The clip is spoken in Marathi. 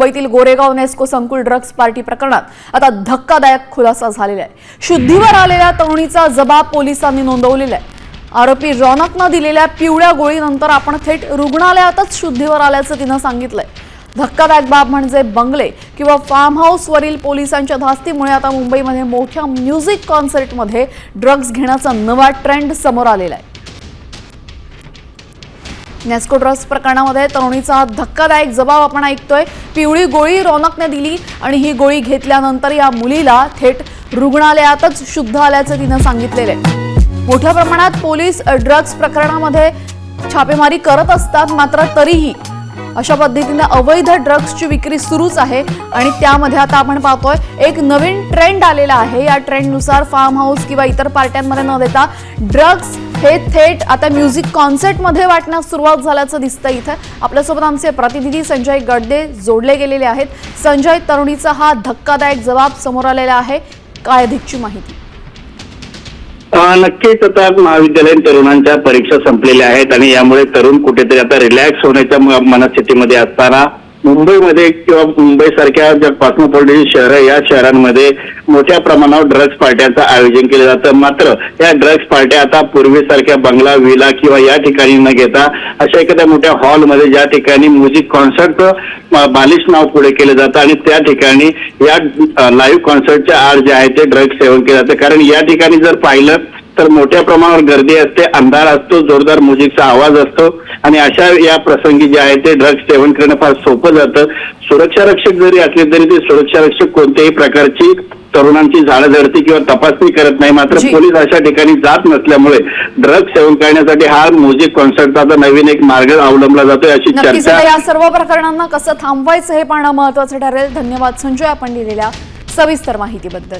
मुंबईतील गोरेगाव नेस्को संकुल ड्रग्ज पार्टी प्रकरणात आता धक्कादायक खुलासा झालेला आहे। शुद्धीवर आलेल्या तरुणीचा जबाब पोलिसांनी नोंदवलेला आहे। आरोपी रौनकनं दिलेल्या पिवळ्या गोळीनंतर आपण थेट रुग्णालयातच शुद्धीवर आल्याचं तिनं सांगितलंय। धक्कादायक बाब म्हणजे बंगले किंवा फार्म हाऊस वरील पोलिसांच्या धास्तीमुळे आता मुंबईमध्ये मोठ्या म्युझिक कॉन्सर्टमध्ये ड्रग्ज घेण्याचा नवा ट्रेंड समोर आलेला आहे। नेस्को ड्रग्ज प्रकरणामध्ये तरुणीचा धक्कादायक जबाब आपण ऐकतोय। पिवळी गोळी रौनकने दिली आणि ही गोळी घेतल्यानंतर या मुलीला थेट रुग्णालयातच शुद्ध आल्याचं तिनं सांगितलेलं आहे। मोठ्या प्रमाणात पोलीस ड्रग्ज प्रकरणामध्ये छापेमारी करत असतात, मात्र तरीही अशा पद्धतीने अवैध ड्रग्जची विक्री सुरूच आहे आणि त्यामध्ये आता आपण पाहतोय एक नवीन ट्रेंड आलेला आहे। या ट्रेंडनुसार फार्म हाऊस किंवा इतर पार्ट्यांमध्ये न देता ड्रग्ज हे थेट आता म्युझिक कॉन्सर्टमध्ये वाटण्यास सुरुवात झाल्याचं दिसतंय। इथे आपल्यासोबत आमचे प्रतिनिधी संजय गडदे जोडले गेलेले आहेत। संजय, तरुणीचा हा धक्कादायक जबाब समोर आलेला आहे, काय अधिकची माहिती? नक्कीच आता महाविद्यालयीन तरुणांच्या परीक्षा संपलेल्या आहेत आणि यामुळे तरुण कुठेतरी आता रिलॅक्स होण्याच्या मनस्थितीमध्ये असताना मुंबईमध्ये किंवा मुंबईसारख्या ज्या कॉस्मोपॉलिटन शहर आहे या शहरांमध्ये मोठ्या प्रमाणावर ड्रग्ज पार्ट्यांचं आयोजन केलं जातं। मात्र या ड्रग्ज पार्ट्या आता पूर्वीसारख्या बंगला, विला किंवा या ठिकाणी न घेता अशा एखाद्या मोठ्या हॉलमध्ये ज्या ठिकाणी म्युझिक कॉन्सर्टचं बालिश नाव पुढे केलं जातं आणि त्या ठिकाणी या लाईव्ह कॉन्सर्टच्या आड जे आहे ते ड्रग्ज सेवन केलं जातं। कारण या ठिकाणी जर पाहिलं तर मोठ्या प्रमाणावर गर्दी असते, अंधार असतो, जोरदार म्युझिकचा आवाज असतो आणि अशा या प्रसंगी जे आहे ते ड्रग्ज सेवन करणं फार सोपं जातं। सुरक्षा रक्षक जरी असले तरी ते सुरक्षा रक्षक कोणत्याही प्रकारची तरुणांची झाडाझडती किंवा तपासणी करत नाही। मात्र पोलीस अशा ठिकाणी जात नसल्यामुळे ड्रग्ज सेवन करण्यासाठी हा म्युझिक कॉन्सर्टचा नवीन एक मार्ग अवलंबला जातोय अशी चर्चा। या सर्व प्रकरणांना कसं थांबवायचं हे पाहणं महत्त्वाचं ठरेल। धन्यवाद संजय, आपण दिलेल्या सविस्तर माहितीबद्दल।